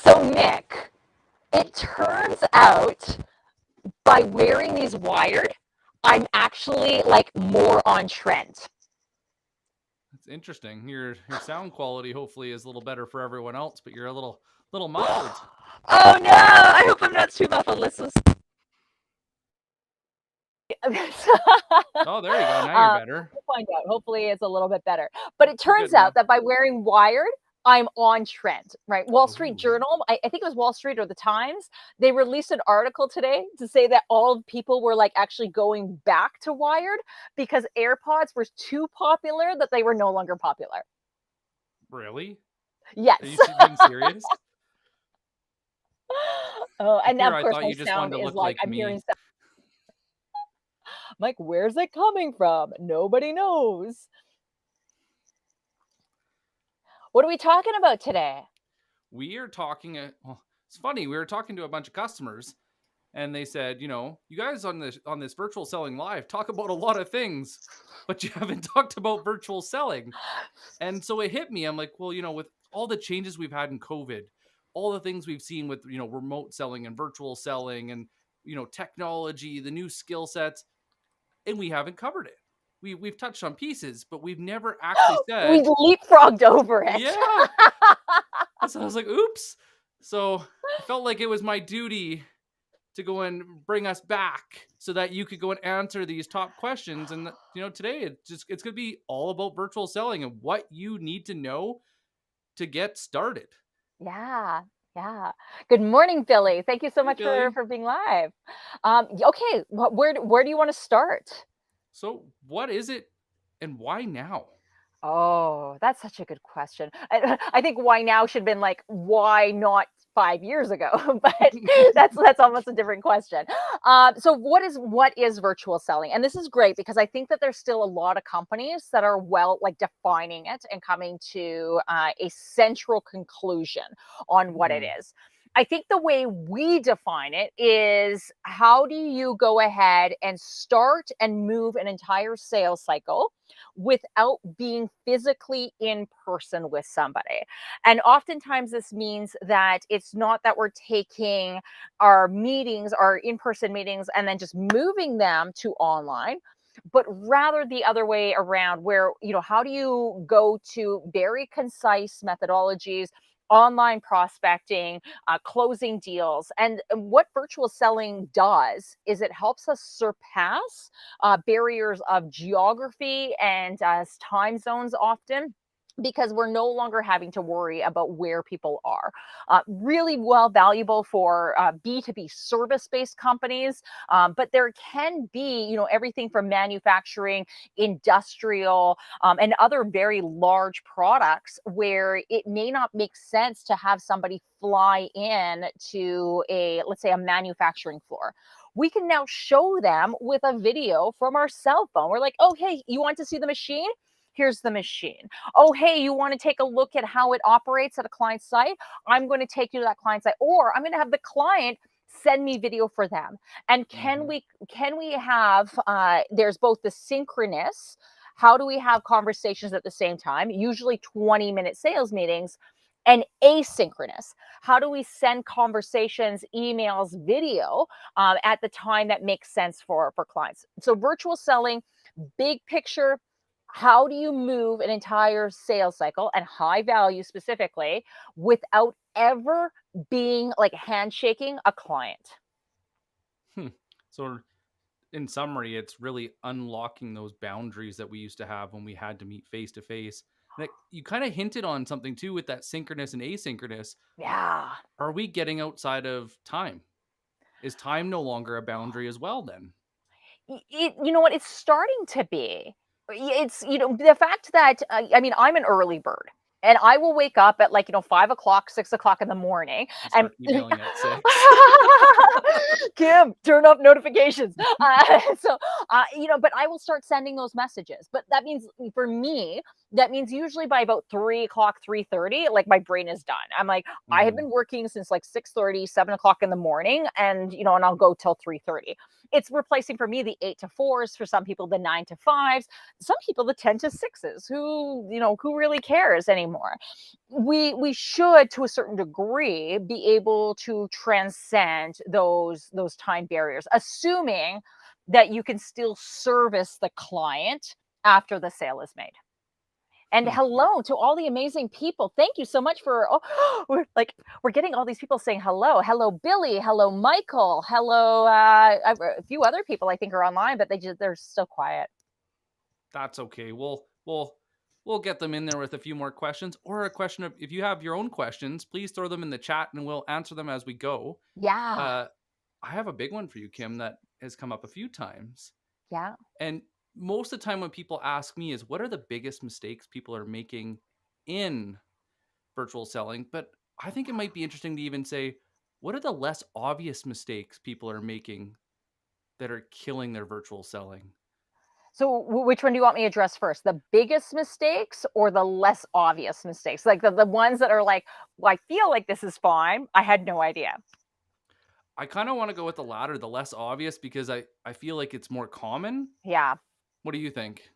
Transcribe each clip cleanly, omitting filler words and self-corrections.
So Nick, it turns out by wearing these wired, I'm actually like more on trend. That's interesting. Your sound quality hopefully is a little better for everyone else, but you're a little muffled. Oh no, I hope I'm not too muffled. Let's listen. Oh, there you go. Now you're better. We'll find out. Hopefully, it's a little bit better. But it You're good turns now. out that by wearing wired, I'm on trend, right? Wall Street Ooh. Journal, I think it was Wall Street or the Times, they released an article today to say that all people were like actually going back to wired because AirPods were too popular that they were no longer popular. Really? Are Yes. you being serious? Oh, and Here, of I course, thought my you just wanted sound to is look like like I'm hearing. me. I'm like, where's it coming from? Nobody knows. What are we talking about today? We are talking. Well, it's funny. We were talking to a bunch of customers, and they said, you guys on this virtual selling live talk about a lot of things, but you haven't talked about virtual selling. And so it hit me. I'm like, well, with all the changes we've had in COVID, all the things we've seen with remote selling and virtual selling, and technology, the new skill sets, and we haven't covered it. We've touched on pieces, but we've never actually We said, leapfrogged over it. yeah. So I was like, oops. So I felt like it was my duty to go and bring us back so that you could go and answer these top questions. And today it's going to be all about virtual selling and what you need to know to get started. Yeah, yeah. Good morning, Billy. Thank you so Hey, much for Billy. being live. Okay, where do you want to start? So what is it and why now? Oh, that's such a good question. I think why now should have been like why not 5 years ago, but that's almost a different question. So what is virtual selling? And this is great because I think that there's still a lot of companies that are like defining it and coming to a central conclusion on what it Mhm. is. I think the way we define it is how do you go ahead and start and move an entire sales cycle without being physically in person with somebody. And oftentimes, this means that it's not that we're taking our meetings, our in person meetings, and then just moving them to online. But rather the other way around, where, how do you go to very concise methodologies, online prospecting, closing deals? And what virtual selling does is it helps us surpass barriers of geography and time zones often because we're no longer having to worry about where people are. Really well valuable for B2B service-based companies, but there can be, everything from manufacturing, industrial, and other very large products where it may not make sense to have somebody fly in to let's say, a manufacturing floor. We can now show them with a video from our cell phone. We're like, oh, hey, you want to see the machine? Here's the machine. Oh, hey, you want to take a look at how it operates at a client site? I'm going to take you to that client site, or I'm going to have the client send me video for them. And can Mhm. we have there's both the synchronous, how do we have conversations at the same time, usually 20-minute sales meetings, and asynchronous, how do we send conversations, emails, video at the time that makes sense for clients? So virtual selling, big picture, how do you move an entire sales cycle and high value specifically without ever being like handshaking a client? Hmm. So in summary, it's really unlocking those boundaries that we used to have when we had to meet face to face. And you kind of hinted on something too with that synchronous and asynchronous. Yeah. Are we getting outside of time? Is time no longer a boundary as well then? You know what? It's starting to be. It's, the fact that, I mean, I'm an early bird. And I will wake up at like, 5 o'clock, 6 o'clock in the morning, You and start emailing at 6. Kim, turn off notifications. So, but I will start sending those messages. But that means for me, That means usually by about 3 o'clock, 3:30, like my brain is done. I'm like, I have Mhm. been working since like 6:30, 7 o'clock in the morning, and and I'll go till 3:30. It's replacing for me the 8 to 4s, for some people the 9 to 5s, some people the 10 to 6s. Who really cares anymore? We should, to a certain degree, be able to transcend those time barriers, assuming that you can still service the client after the sale is made. And Hmm. hello to all the amazing people. Thank you so much for we're getting all these people saying hello. Hello, Billy. Hello, Michael. Hello, a few other people I think are online, but they're so quiet. That's okay. We'll get them in there with a few more questions, or a question of, if you have your own questions, please throw them in the chat and we'll answer them as we go. Yeah. Uh, I have a big one for you, Kim, that has come up a few times. Yeah. And most of the time when people ask me is, what are the biggest mistakes people are making in virtual selling? But I think it might be interesting to even say, what are the less obvious mistakes people are making that are killing their virtual selling? So which one do you want me to address first? The biggest mistakes or the less obvious mistakes? Like the ones that are like, well, I feel like this is fine. I had no idea. I kind of want to go with the latter, the less obvious, because I feel like it's more common. Yeah. What do you think?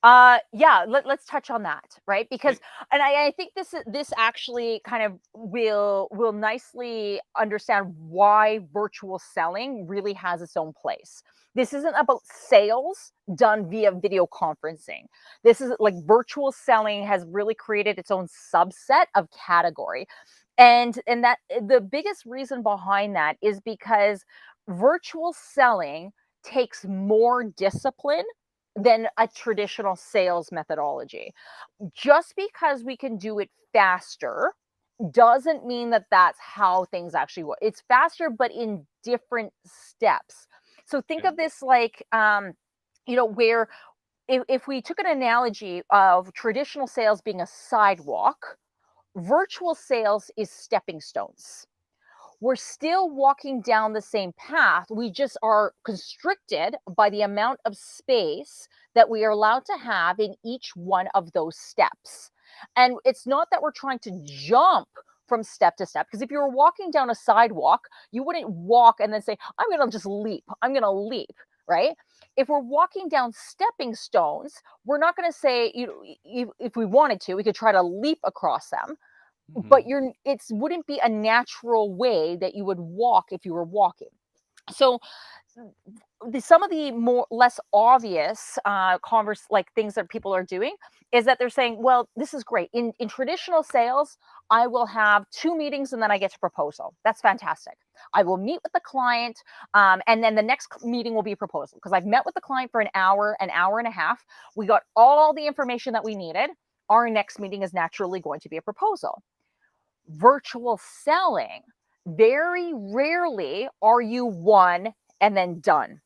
Yeah, let's touch on that, right? Because, Okay. and I think this actually kind of will nicely understand why virtual selling really has its own place. This isn't about sales done via video conferencing. This is like virtual selling has really created its own subset of category. And that the biggest reason behind that is because virtual selling takes more discipline than a traditional sales methodology. Just because we can do it faster doesn't mean that that's how things actually work. It's faster, but in different steps. So think Okay. of this like, where if we took an analogy of traditional sales being a sidewalk, virtual sales is stepping stones. We're still walking down the same path. We just are constricted by the amount of space that we are allowed to have in each one of those steps. And it's not that we're trying to jump from step to step, because if you were walking down a sidewalk, you wouldn't walk and then say, I'm going to just leap. I'm going to leap, right? If we're walking down stepping stones, we're not going to say, if we wanted to, we could try to leap across them, but Hmm. it's wouldn't be a natural way that you would walk if you were walking. So some of the more less obvious converse like things that people are doing is that they're saying, well, this is great in traditional sales. I will have 2 meetings and then I get to proposal. That's fantastic. I will meet with the client, and then the next meeting will be proposal, because I've met with the client for an hour and a half. We got all the information that we needed. Our next meeting is naturally going to be a proposal. Virtual selling, very rarely are you one and then done,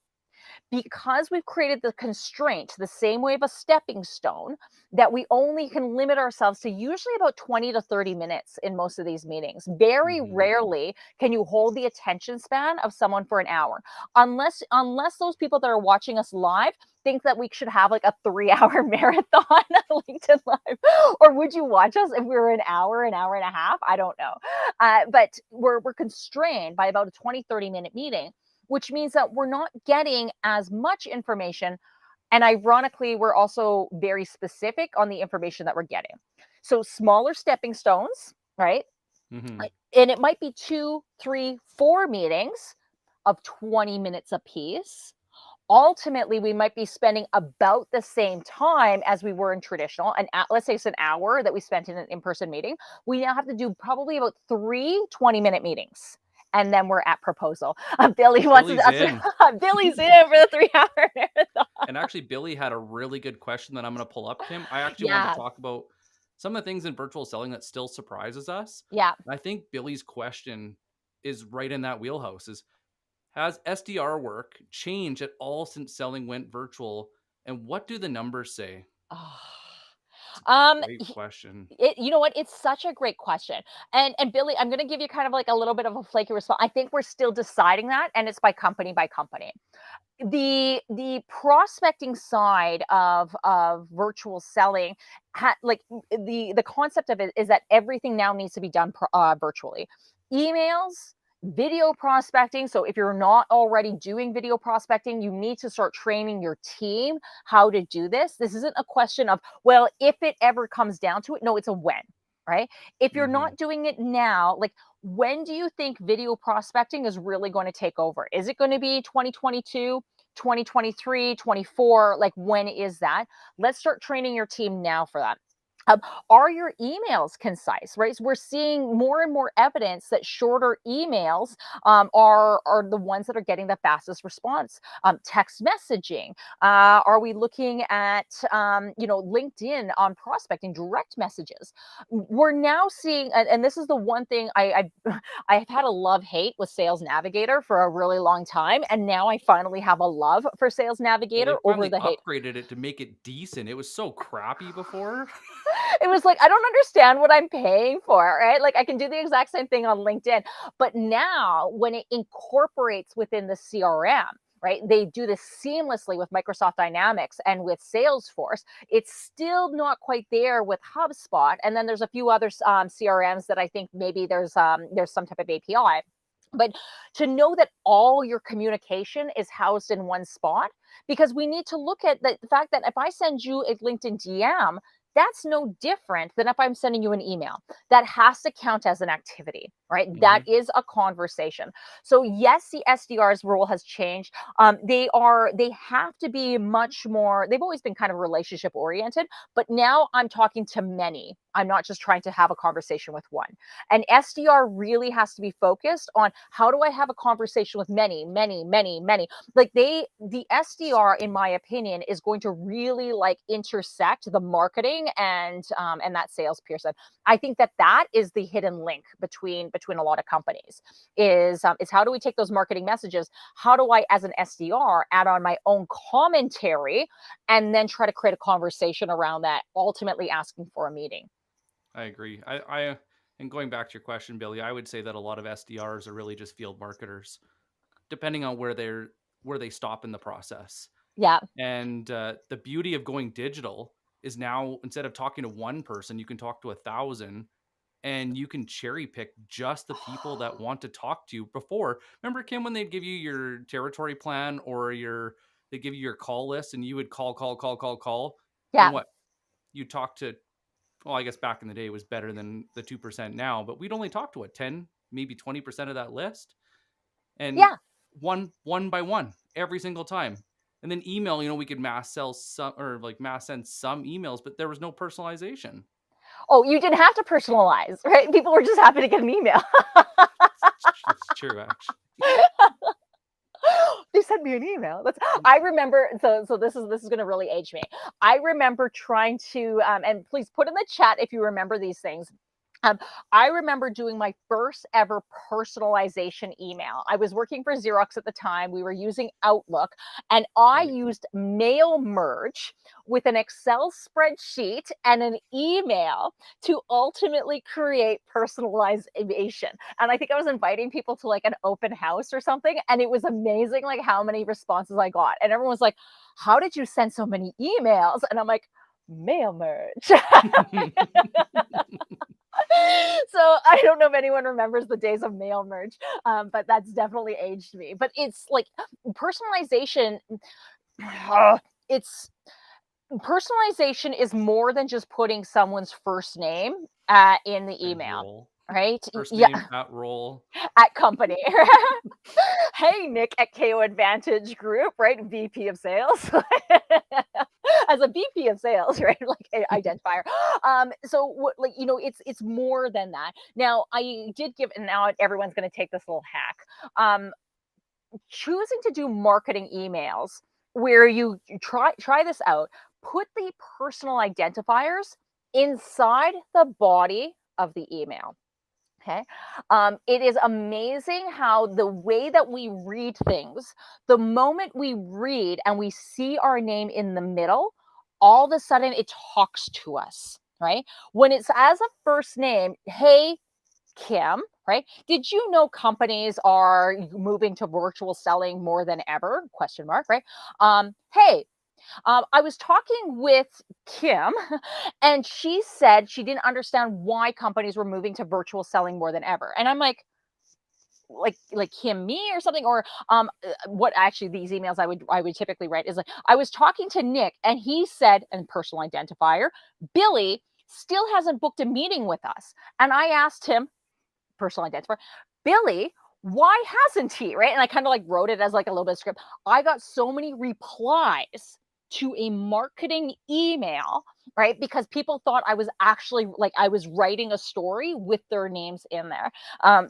because we've created the constraint the same way of a stepping stone, that we only can limit ourselves to usually about 20 to 30 minutes in most of these meetings. Very Hmm. rarely can you hold the attention span of someone for an hour, unless those people that are watching us live think that we should have like a 3 hour marathon on LinkedIn Live. Or would you watch us if we were an hour and a half? I don't know. But we're constrained by about a 20-30 minute meeting, which means that we're not getting as much information. And ironically, we're also very specific on the information that we're getting. So smaller stepping stones, right? Hmm. And it might be 2, 3, 4 meetings of 20 minutes apiece. Ultimately, we might be spending about the same time as we were in traditional. And let's say it's an hour that we spent in an in-person meeting. We now have to do probably about 3 20-minute meetings. And then we're at proposal. Billy wants to Billy's answer. in. Billy's in for the 3 hour marathon. And actually, Billy had a really good question that I'm going to pull up, Kim. I actually wanted to Yeah. talk about some of the things in virtual selling that still surprises us. Yeah. And I think Billy's question is right in that wheelhouse. Is, has SDR work changed at all since selling went virtual? And what do the numbers say? Oh. Great question. You know what? It's such a great question. And Billy, I'm gonna give you kind of like a little bit of a flaky response. I think we're still deciding that, and it's by company by company. The prospecting side of virtual selling, the concept of it is that everything now needs to be done virtually. Emails, video prospecting. So if you're not already doing video prospecting, you need to start training your team how to do this. This isn't a question of, well, if it ever comes down to it. No, it's a when, right? If you're Mhm. not doing it now, like, when do you think video prospecting is really going to take over? Is it going to be 2022, 2023, 24? Like, when is that? Let's start training your team now for that. Um, are your emails concise, right? So we're seeing more and more evidence that shorter emails are the ones that are getting the fastest response. Text messaging. Are we looking at LinkedIn on prospecting, direct messages? We're now seeing, and this is the one thing I've had a love hate with Sales Navigator for a really long time, and now I finally have a love for Sales Well, they Navigator over finally the hate. upgraded it to make it decent. It was so crappy before. It was like, I don't understand what I'm paying for, right? Like, I can do the exact same thing on LinkedIn. But now, when it incorporates within the CRM, right? They do this seamlessly with Microsoft Dynamics and with Salesforce. It's still not quite there with HubSpot. And then there's a few other CRMs that I think maybe there's some type of API. But to know that all your communication is housed in one spot, because we need to look at the fact that if I send you a LinkedIn DM, that's no different than if I'm sending you an email. That has to count as an activity, right? That Mhm. is a conversation. So yes, the SDR's role has changed. They have to be much more. They've always been kind of relationship oriented, but now I'm talking to many. I'm not just trying to have a conversation with one. And SDR really has to be focused on, how do I have a conversation with many, many, many, many. Like, the SDR, in my opinion, is going to really like intersect the marketing and that salesperson. I think that is the hidden link between a lot of companies, is how do we take those marketing messages? How do I, as an SDR, add on my own commentary and then try to create a conversation around that, ultimately asking for a meeting? I agree. And going back to your question, Billy, I would say that a lot of SDRs are really just field marketers, depending on where they stop in the process. Yeah. And the beauty of going digital is now, instead of talking to one person, you can talk to 1,000, and you can cherry pick just the people that want to talk to you. Before, remember, Kim, when they'd give you your territory plan, or they give you your call list, and you would call, Yeah. and what, you talk to, well, I guess back in the day it was better than the 2% now, but we'd only talk to what, 10, maybe 20% of that list, and Yeah. one by one every single time. And then email, we could mass sell some, or like mass send some emails, but there was no personalization. Oh, you didn't have to personalize, right? People were just happy to get an email. It's true, actually. They sent me an email. I remember, so this is gonna really age me. I remember trying to, and please put in the chat if you remember these things. Um, I remember doing my first ever personalization email. I was working for Xerox at the time. We were using Outlook, and I Right. used mail merge with an Excel spreadsheet and an email to ultimately create personalization. And I think I was inviting people to like an open house or something, and it was amazing, like, how many responses I got. And everyone was like, "How did you send so many emails?" And I'm like, "Mail merge." So I don't know if anyone remembers the days of mail merge, but that's definitely aged me. But it's like personalization. It's Personalization is more than just putting someone's first name in the And email, role. right? First Yeah, name at role. at company. Hey, Nick at KO Advantage Group, right? VP of Sales. As a VP of Sales, right? Like, identifier. So what, like, it's more than that. Now, I did give, and now everyone's going to take this little hack. Choosing to do marketing emails where you try this out, put the personal identifiers inside the body of the email. Okay. It is amazing how the way that we read things, the moment we read and we see our name in the middle, all of a sudden it talks to us, right? When it's as a first name, hey, Kim, right? Did you know companies are moving to virtual selling more than ever? Question mark, right? Hey, I was talking with Kim, and she said she didn't understand why companies were moving to virtual selling more than ever. And I'm like him me or something, or what actually these emails I would typically write is like, I was talking to Nick and he said, and personal identifier, Billy still hasn't booked a meeting with us, and I asked him, personal identifier, Billy, why hasn't he? Right. And I kind of like wrote it as like a little bit of script. I got so many replies to a marketing email, right? Because people thought I was actually like I was writing a story with their names in there.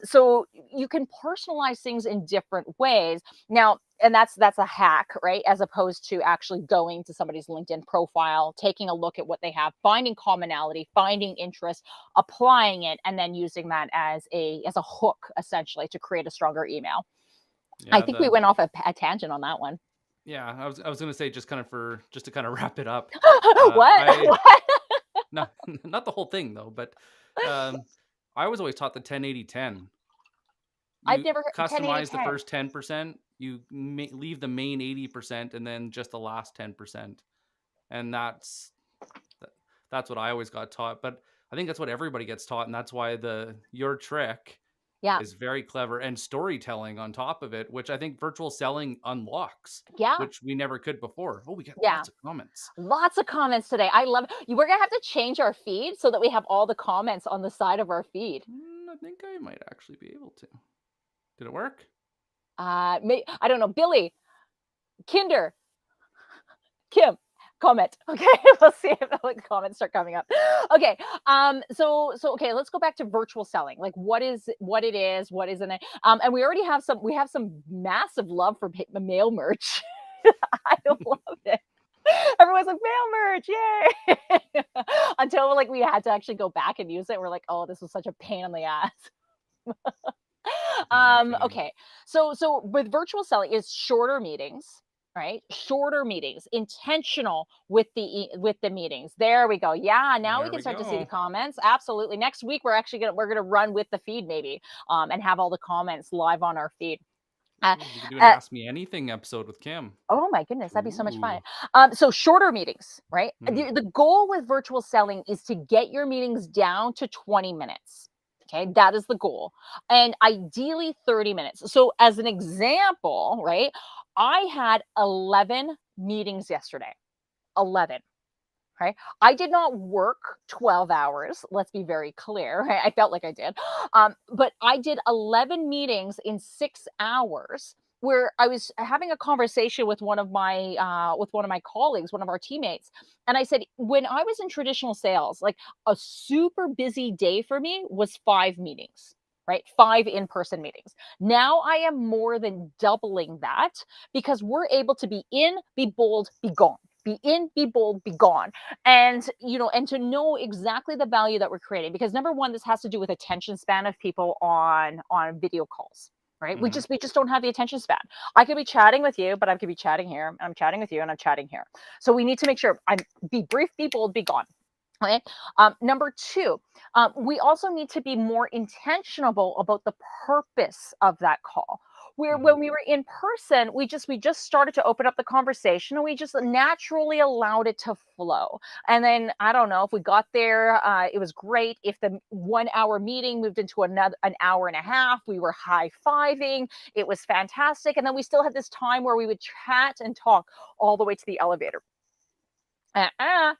So you can personalize things in different ways. Now, and that's a hack, right? As opposed to actually going to somebody's LinkedIn profile, taking a look at what they have, finding commonality, finding interest, applying it, and then using that as a hook essentially to create a stronger email. I Yeah, think we the went off a tangent on that one. yeah, I was gonna say just kind of for just to kind of wrap it up. What? I What? not not the whole thing though, but um, I was always taught the 10-80-10. I've You never heard 10, 80, customize the 10. first 10%, you leave the main 80%, and then just the last 10%. And that, that's what I always got taught. But I think that's what everybody gets taught, and that's why the your trick Yeah. is very clever and storytelling on top of it, which I think virtual selling unlocks, Yeah. which we never could before. Oh, we get Yeah. lots of comments. Lots of comments today. I love you. We're gonna have to change our feed so that we have all the comments on the side of our feed. I think I might actually be able to. Did it work? I don't know. Billy, Kinder, Kim, comment. Okay, we'll see if the like, comments start coming up. Okay, so okay, let's go back to virtual selling. Like, what it is, what isn't it? And we have some massive love for mail merch. I love it. Everyone's like mail merch, yay! Until like we had to actually go back and use it. We're like, oh, this was such a pain in the ass. Yeah, no kidding. Okay. So with virtual selling is shorter meetings, right? Shorter meetings, intentional with the meetings. There we go. Yeah, now we There can we start to see the go. comments. Absolutely. Next week we're gonna run with the feed maybe, and have all the comments live on our feed. Uh, Ooh, we could do an uh, Ask Me Anything episode with Kim. oh my goodness, that'd be so much fun. Ooh. So shorter meetings, right? Mhm. The goal with virtual selling is to get your meetings down to 20 minutes. Okay, that is the goal. And ideally 30 minutes. So as an example, right? I had 11 meetings yesterday. 11. Right. I did not work 12 hours. Let's be very clear. Right? I felt like I did. But I did 11 meetings in 6 hours where I was having a conversation with one of my colleagues, one of our teammates. And I said, when I was in traditional sales, like a super busy day for me was 5 meetings. Right. 5 in-person meetings. Now I am more than doubling that because we're able to be in, be bold, be gone, be in, be bold, be gone. And and to know exactly the value that we're creating, because number one, this has to do with attention span of people on video calls, right? we Mhm. just we just don't have the attention span. I could be chatting with you, but I could be chatting here, and I'm chatting with you, and I'm chatting here. So we need to make sure I'm be brief, be bold, be gone. Okay. Number two, we also need to be more intentional about the purpose of that call. Where Mhm. when we were in person, we just started to open up the conversation, and we just naturally allowed it to flow. And then I don't know if we got there, it was great. If the 1 hour meeting moved into an hour and a half, we were high fiving. It was fantastic. And then we still had this time where we would chat and talk all the way to the elevator.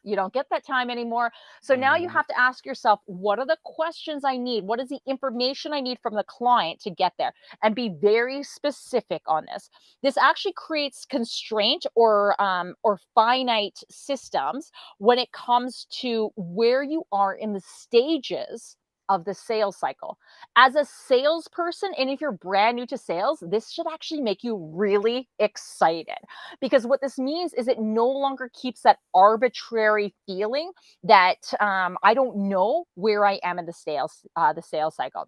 You don't get that time anymore. So now you Mhm. have to ask yourself, what are the questions I need? What is the information I need from the client to get there? And be very specific on this. This actually creates constraint or finite systems when it comes to where you are in the stages of the sales cycle. As a salesperson, and if you're brand new to sales, this should actually make you really excited, because what this means is it no longer keeps that arbitrary feeling that I don't know where I am in the sales cycle.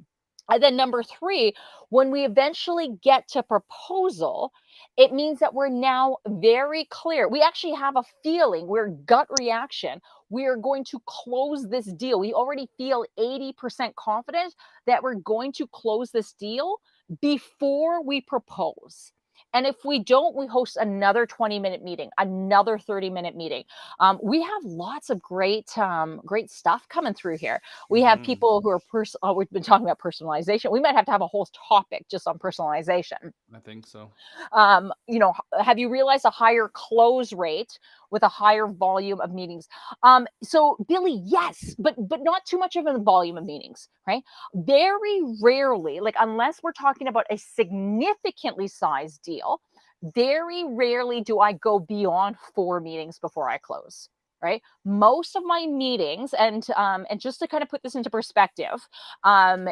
And then number 3, when we eventually get to proposal, it means that we're now very clear. We actually have a feeling, we're gut reaction. We are going to close this deal. We already feel 80% confident that we're going to close this deal before we propose. And if we don't, we host another 20-minute meeting, another 30-minute meeting. We have lots of great stuff coming through here. We have Hmm. people who are we've been talking about personalization. We might have to have a whole topic just on personalization. I think so. Have you realized a higher close rate with a higher volume of meetings? So Billy, yes, but not too much of a volume of meetings, right? Very rarely, like unless we're talking about a significantly sized deal, very rarely do I go beyond 4 meetings before I close. Right, most of my meetings, and just to kind of put this into perspective, um,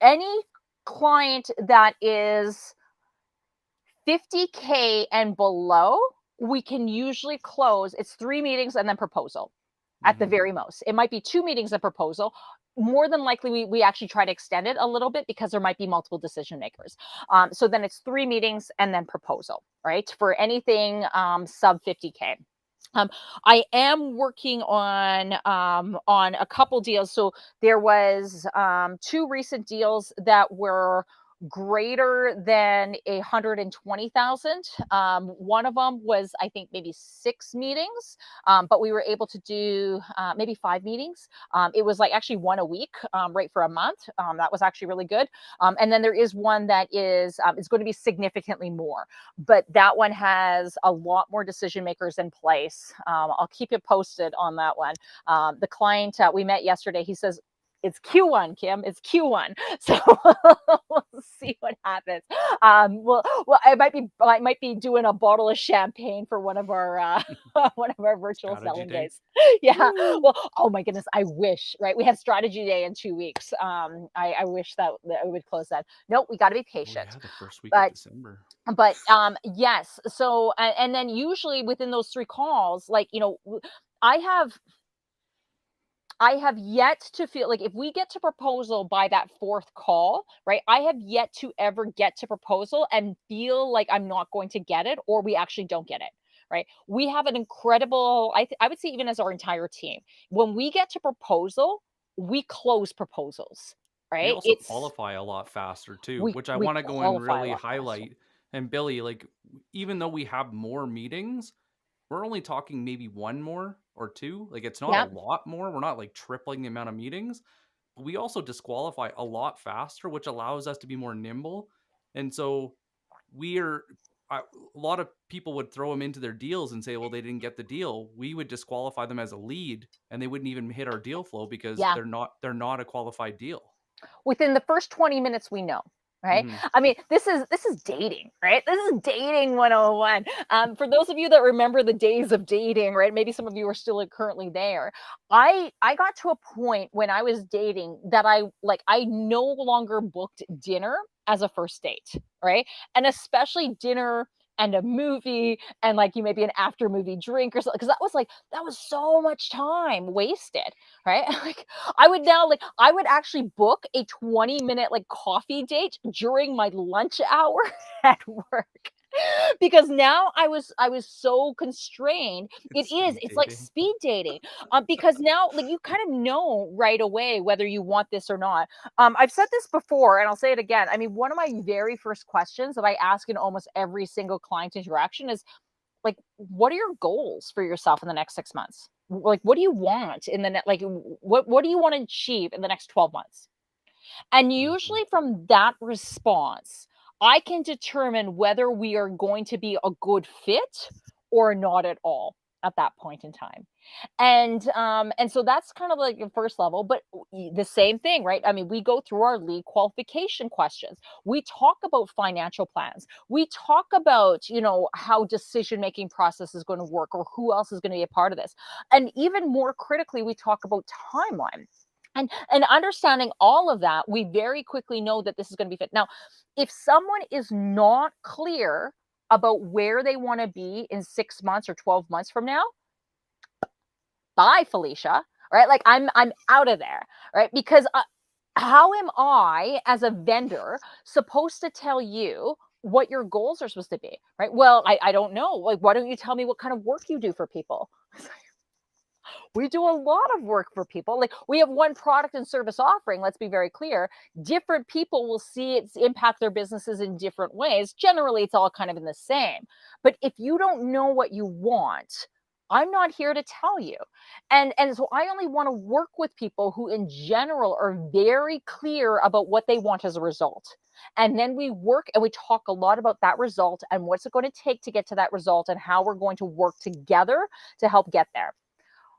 any client that is 50K and below, we can usually close. It's 3 meetings and then proposal at the Hmm. very most. It might be 2 meetings and proposal. More than likely, we actually try to extend it a little bit because there might be multiple decision makers. So then it's 3 meetings and then proposal, right? For anything sub 50K. Um, I am working on a couple deals. So there was 2 recent deals that were greater than 120,000. One of them was, I think, maybe 6 meetings, but we were able to do maybe 5 meetings. It was like actually one a week, right for a month. That was actually really good. And then there is one that is going to be significantly more, but that one has a lot more decision makers in place. I'll keep you posted on that one. The client we met yesterday, he says, it's Q1, Kim. It's Q1. So we'll see what happens. Well, I might be doing a bottle of champagne for one of our one of our virtual Strategy selling day. days. Yeah. Woo! Well, oh my goodness, I wish. Right, we have strategy day in 2 weeks. I wish that we would close that. Nope, we got to be Oh patient. yeah, the first week of But December. yes. So and then usually within those 3 calls, like I have I have yet to feel like if we get to proposal by that fourth call, right? I have yet to ever get to proposal and feel like I'm not going to get it or we actually don't get it, right? We have an incredible, I would say, even as our entire team, when we get to proposal, we close proposals, We right? also qualify a lot faster too, which I We want to go and qualify a really lot faster. highlight. And Billy, like, even though we have more meetings, we're only talking maybe one more or two. Like, it's not a Yeah. lot more. We're not like tripling the amount of meetings. But we also disqualify a lot faster, which allows us to be more nimble. And so we're a lot of people would throw them into their deals and say, well, they didn't get the deal. We would disqualify them as a lead, and they wouldn't even hit our deal flow because Yeah. they're not a qualified deal. Within the first 20 minutes we know, right? Hmm. I mean, this is dating, right? This is dating 101. For those of you that remember the days of dating, right? Maybe some of you are still currently there. I got to a point when I was dating that I no longer booked dinner as a first date, right? And especially dinner and a movie and like you maybe an after movie drink or something because that was so much time wasted, right? Like I would actually book a 20-minute like coffee date during my lunch hour at work. Because now I was so constrained. It's speed It's like dating. speed dating. Because now like you kind of know right away whether you want this or not. I've said this before and I'll say it again. I mean, one of my very first questions that I ask in almost every single client interaction is like, what are your goals for yourself in the next 6 months? Like, what do you want in the what do you want to achieve in the next 12 months? And Mhm. usually from that response, I can determine whether we are going to be a good fit or not at all at that point in time. And so that's kind of like the first level, but the same thing, right? I mean, we go through our lead qualification questions. We talk about financial plans. We talk about, how decision making process is going to work or who else is going to be a part of this. And even more critically, we talk about timeline. And understanding all of that, we very quickly know that this is going to be fit. Now, if someone is not clear about where they want to be in 6 months or 12 months from now, bye Felicia, right? Like I'm out of there, right? Because how am I, as a vendor, supposed to tell you what your goals are supposed to be, right? Well, I don't know. Like, why don't you tell me what kind of work you do for people? We do a lot of work for people. Like, we have one product and service offering. Let's be very clear. Different people will see it impact their businesses in different ways. Generally, it's all kind of in the same. But if you don't know what you want, I'm not here to tell you. And so I only want to work with people who in general are very clear about what they want as a result. And then we work and we talk a lot about that result and what's it going to take to get to that result and how we're going to work together to help get there.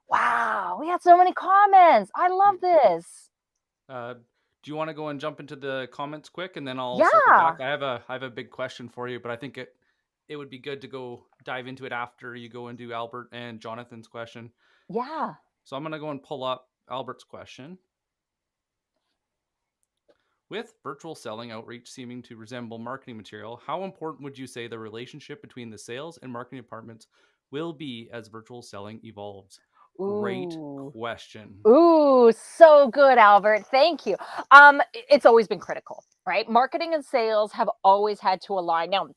Wow, we had so many comments. I love this. Do you want to go and jump into the comments quick, and then I'll circle back? Yeah, I have a big question for you, but I think it would be good to go dive into it after you go and do Albert and Jonathan's question. yeah. So I'm gonna go and pull up Albert's question. With virtual selling outreach seeming to resemble marketing material, how important would you say the relationship between the sales and marketing departments will be as virtual selling evolves? Great Ooh. question. Ooh, so good, Albert. Thank you. It's always been critical, right? Marketing and sales have always had to align. Now,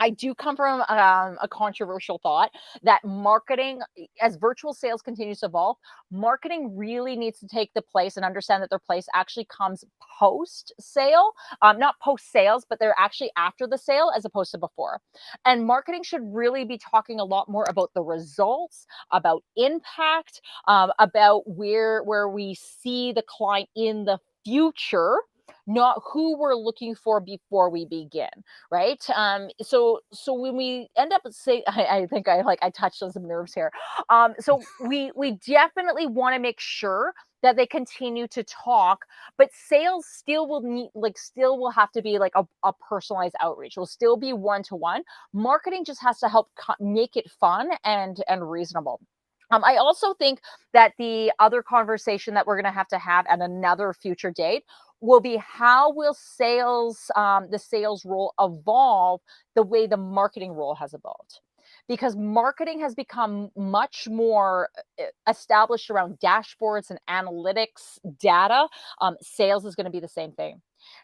I do come from a controversial thought that marketing, as virtual sales continues to evolve, marketing really needs to take the place and understand that their place actually comes post sale, not post sales, but they're actually after the sale as opposed to before. And marketing should really be talking a lot more about the results, about impact, about where we see the client in the future, not who we're looking for before we begin, right? So when we end up saying, I think I touched on some nerves here. So we definitely want to make sure that they continue to talk, but sales still will need, like, still will have to be like a personalized outreach. Will still be one to one. Marketing just has to help make it fun and reasonable. I also think that the other conversation that we're going to have at another future date will be how will sales, the sales role evolve the way the marketing role has evolved, because marketing has become much more established around dashboards and analytics data. Sales is going to be the same thing,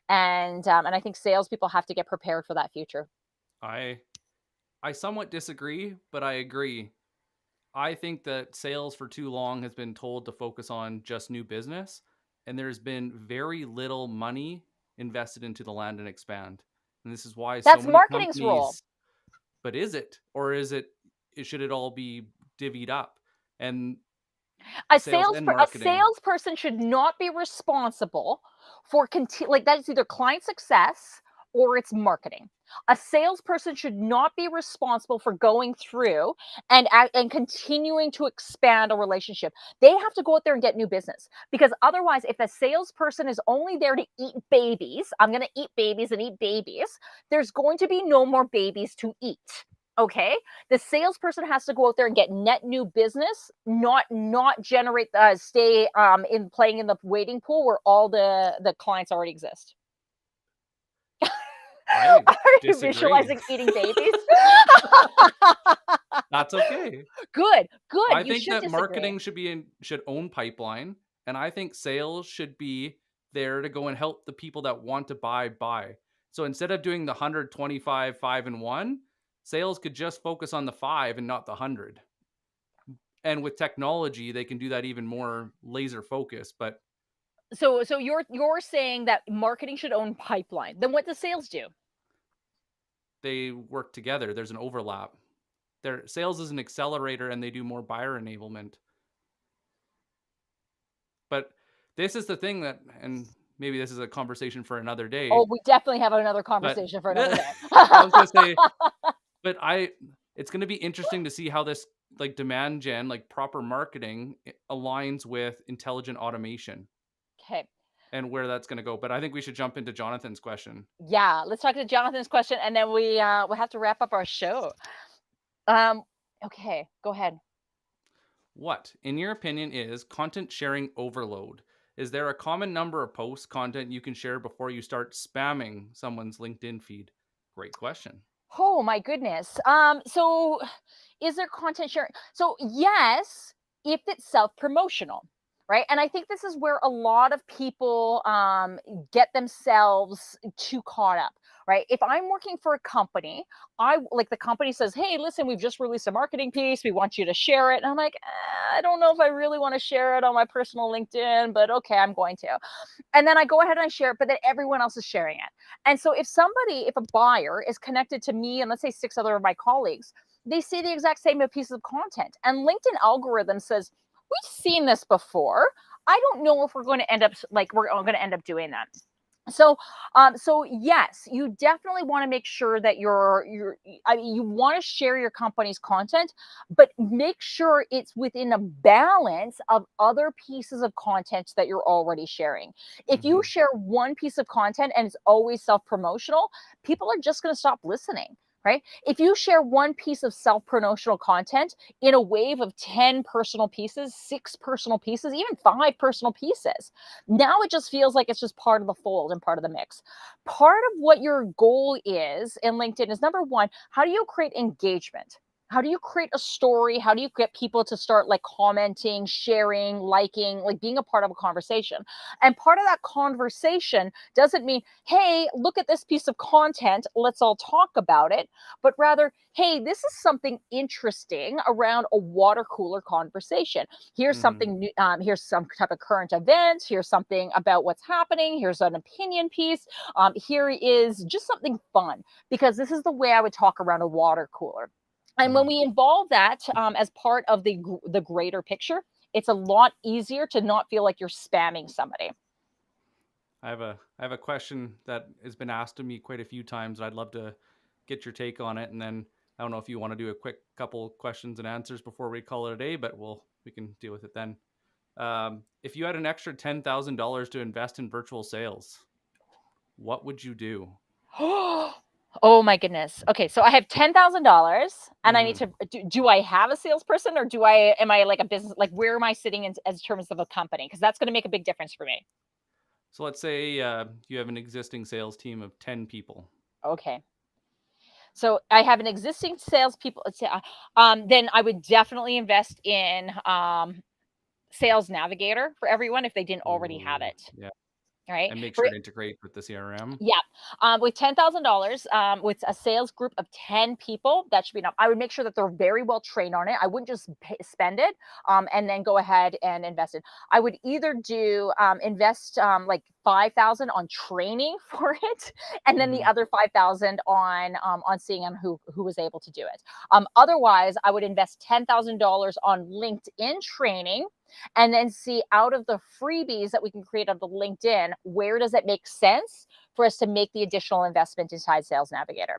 and I think salespeople have to get prepared for that future. I I somewhat disagree, but I agree. I think that sales for too long has been told to focus on just new business, and there's been very little money invested into the land and expand. And this is why so That's many marketing's role. companies, but is it? Or should it all be divvied up? And sales and A marketing, salesperson should not be responsible for like, that is either client success or it's marketing. A salesperson should not be responsible for going through and continuing to expand a relationship. They have to go out there and get new business, because otherwise, if a salesperson is only there to eat babies, I'm going to eat babies and eat babies, there's going to be no more babies to eat. Okay, the salesperson has to go out there and get net new business, not generate stay in playing in the waiting pool where all the clients already exist. I Are you disagree. visualizing eating babies? That's okay. Good, good. I You think should that disagree. marketing should own pipeline, and I think sales should be there to go and help the people that want to buy. So instead of doing the 125, 5 and 1, sales could just focus on the 5 and not the 100. And with technology, they can do that even more laser focused, but So you're saying that marketing should own pipeline. Then what does sales do? they work together. There's an overlap. Their sales is an accelerator and they do more buyer enablement. But this is the thing that, and maybe this is a conversation for another Oh, day, we definitely have another but conversation for another day. I was gonna say, but it's gonna be interesting to see how this, like, demand gen, like proper marketing, aligns with intelligent automation Okay. and where that's gonna go. But I think we should jump into Jonathan's question. Yeah, let's talk to Jonathan's question, and then we'll have to wrap up our show. Um, okay, go ahead. What, in your opinion, is content sharing overload? Is there a common number of posts content you can share before you start spamming someone's LinkedIn feed? Great question. Oh my goodness. So is there content sharing? So yes, if it's self-promotional, right? And I think this is where a lot of people get themselves too caught up, right? If I'm working for a company, I like the company says, "Hey, listen, we've just released a marketing piece. We want you to share it." And I'm like, I don't know if I really want to share it on my personal LinkedIn, but okay, I'm going to. And then I go ahead and I share it, but then everyone else is sharing it. And so if a buyer is connected to me and let's say six other of my colleagues, they see the exact same piece of content. And LinkedIn algorithm says, we've seen this before. I don't know if we're going to end up like we're going to end up doing that. So yes, you definitely want to make sure that I mean, you want to share your company's content, but make sure it's within a balance of other pieces of content that you're already sharing. If you Hmm. share one piece of content and it's always self-promotional, people are just going to stop listening. Right? If you share one piece of self promotional content in a wave of 10 personal pieces, six personal pieces, even five personal pieces, now it just feels like it's just part of the fold and part of the mix. Part of what your goal is in LinkedIn is number one, how do you create engagement? How do you create a story? How do you get people to start like commenting, sharing, liking, like being a part of a conversation? And part of that conversation doesn't mean, hey, look at this piece of content, let's all talk about it, but rather, hey, this is something interesting around a water cooler conversation. Here's Hmm. something new, here's some type of current event, here's something about what's happening, here's an opinion piece, here is just something fun, because this is the way I would talk around a water cooler. And when Hmm. we involve that as part of the greater picture, it's a lot easier to not feel like you're spamming somebody. I have a question that has been asked to me quite a few times. I'd love to get your take on it, and then I don't know if you want to do a quick couple questions and answers before we call it a day, but we can deal with it then. If you had an extra $10,000 to invest in virtual sales, what would you do? Oh my goodness. Okay, so I have $10,000 and I need Hmm. to do I have a salesperson, or am I like a business, like where am I sitting in as terms of a company, because that's going to make a big difference for me. So let's say you have an existing sales team of 10 people. Okay. So I have an existing salespeople. Then I would definitely invest in Sales Navigator for everyone if they didn't already have Ooh, it. yeah. Right. And make For sure it integrates with the CRM. Yeah, with $10,000, with a sales group of 10 people, that should be enough. I would make sure that they're very well trained on it. I wouldn't just spend it and then go ahead and invest it. I would either do invest like 5,000 on training for it, and then the Hmm. other 5,000 on seeing on who was able to do it. Otherwise, I would invest $10,000 on LinkedIn training and then see out of the freebies that we can create on the LinkedIn, where does it make sense for us to make the additional investment inside Sales Navigator.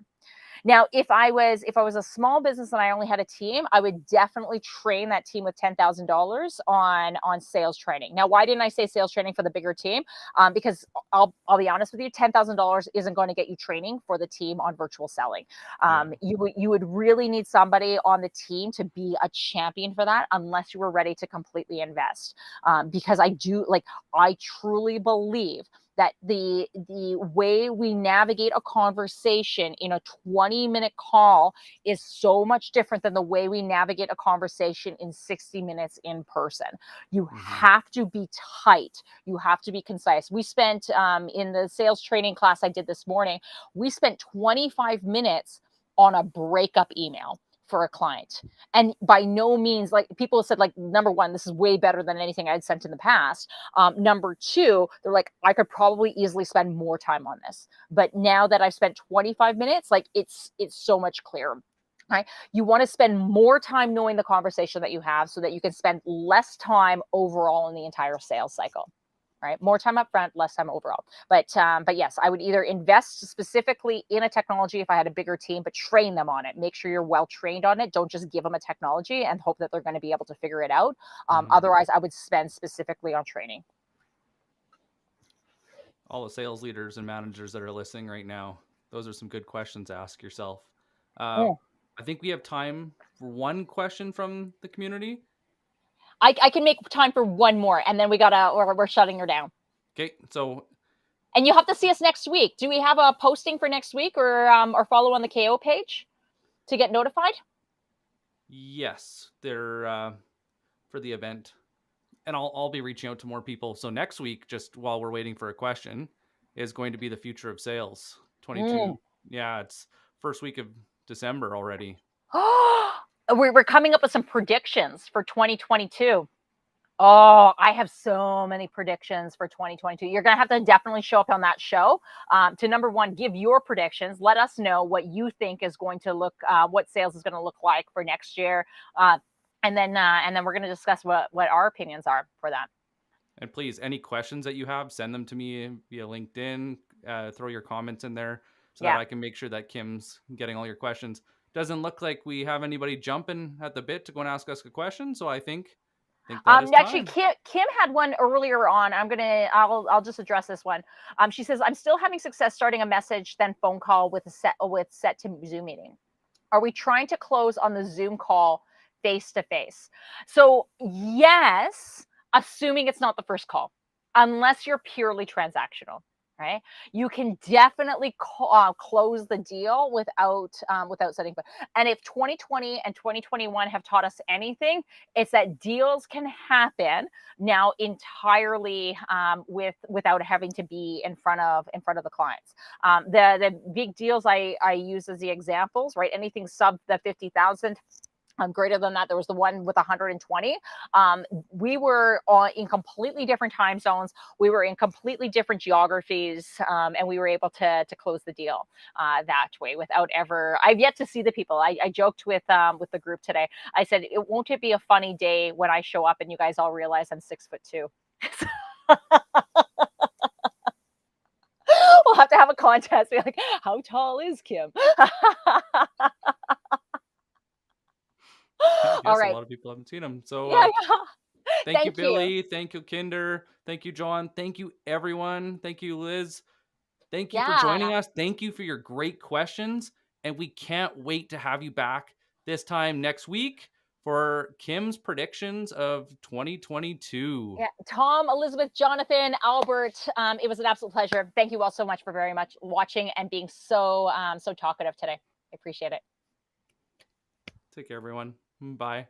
Now, if I was a small business and I only had a team, I would definitely train that team with $10,000 on sales training. Now, why didn't I say sales training for the bigger team? Because I'll be honest with you, $10,000 isn't going to get you training for the team on virtual selling. Yeah. You would really need somebody on the team to be a champion for that, unless you were ready to completely invest. Because I truly believe that the way we navigate a conversation in a 20-minute call is so much different than the way we navigate a conversation in 60 minutes in person. You Hmm. have to be tight, you have to be concise. We spent in the sales training class I did this morning, we spent 25 minutes on a breakup email for a client. And by no means, like, people said, like, number one, this is way better than anything I'd sent in the past. Number two, they're like, I could probably easily spend more time on this. But now that I've spent 25 minutes, like, it's so much clearer. Right. You want to spend more time knowing the conversation that you have so that you can spend less time overall in the entire sales cycle. Right. More time up front, less time overall. But yes, I would either invest specifically in a technology if I had a bigger team, but train them on it. Make sure you're well trained on it. Don't just give them a technology and hope that they're going to be able to figure it out. Hmm. Otherwise, I would spend specifically on training. All the sales leaders and managers that are listening right now, those are some good questions to ask yourself. Uh, Mm. I think we have time for one question from the community. I can make time for one more, and then we're shutting her down. Okay, so And you have to see us next week. Do we have a posting for next week, or follow on the KO page to get notified? yes, they're for the event. And I'll be reaching out to more people. So next week, just while we're waiting for a question, is going to be the future of sales. 22. Mm. Yeah, it's first week of December already. We're coming up with some predictions for 2022. Oh, I have so many predictions for 2022. You're gonna have to definitely show up on that show to number one, give your predictions. Let us know what you think is going to look, what sales is going to look like for next year, uh, and then we're going to discuss what our opinions are for that. And please, any questions that you have, send them to me via LinkedIn. Throw your comments in there so that Yeah. I can make sure that Kim's getting all your questions. Doesn't look like we have anybody jumping at the bit to go and ask us a question, so I think that is Actually, time. Kim had one earlier on. I'll just address this one. She says, I'm still having success starting a message, then phone call with set to Zoom meeting. Are we trying to close on the Zoom call face to face? So, yes, assuming it's not the first call, unless you're purely transactional, right? You can definitely close the deal without setting. And if 2020 and 2021 have taught us anything, it's that deals can happen now entirely without having to be in front of the clients. The big deals I use as the examples, right? Anything sub the 50,000. Greater than that, there was the one with 120. We were in completely different time zones. We were in completely different geographies, and we were able to close the deal that way without ever. I've yet to see the people. I joked with the group today. I said, Won't it be a funny day when I show up and you guys all realize I'm 6'2"?" We'll have to have a contest. Be like, how tall is Kim? I All guess a right. lot of people haven't seen them. So Yeah, yeah. thank you, Thank you. Billy. Thank you, Kinder. Thank you, John. Thank you, everyone. Thank you, Liz. Thank you for joining Yeah. us. Thank you for your great questions. And we can't wait to have you back this time next week for Kim's predictions of 2022. Yeah, Tom, Elizabeth, Jonathan, Albert, it was an absolute pleasure. Thank you all so much for very much watching and being so talkative today. I appreciate it. Take care, everyone. Bye.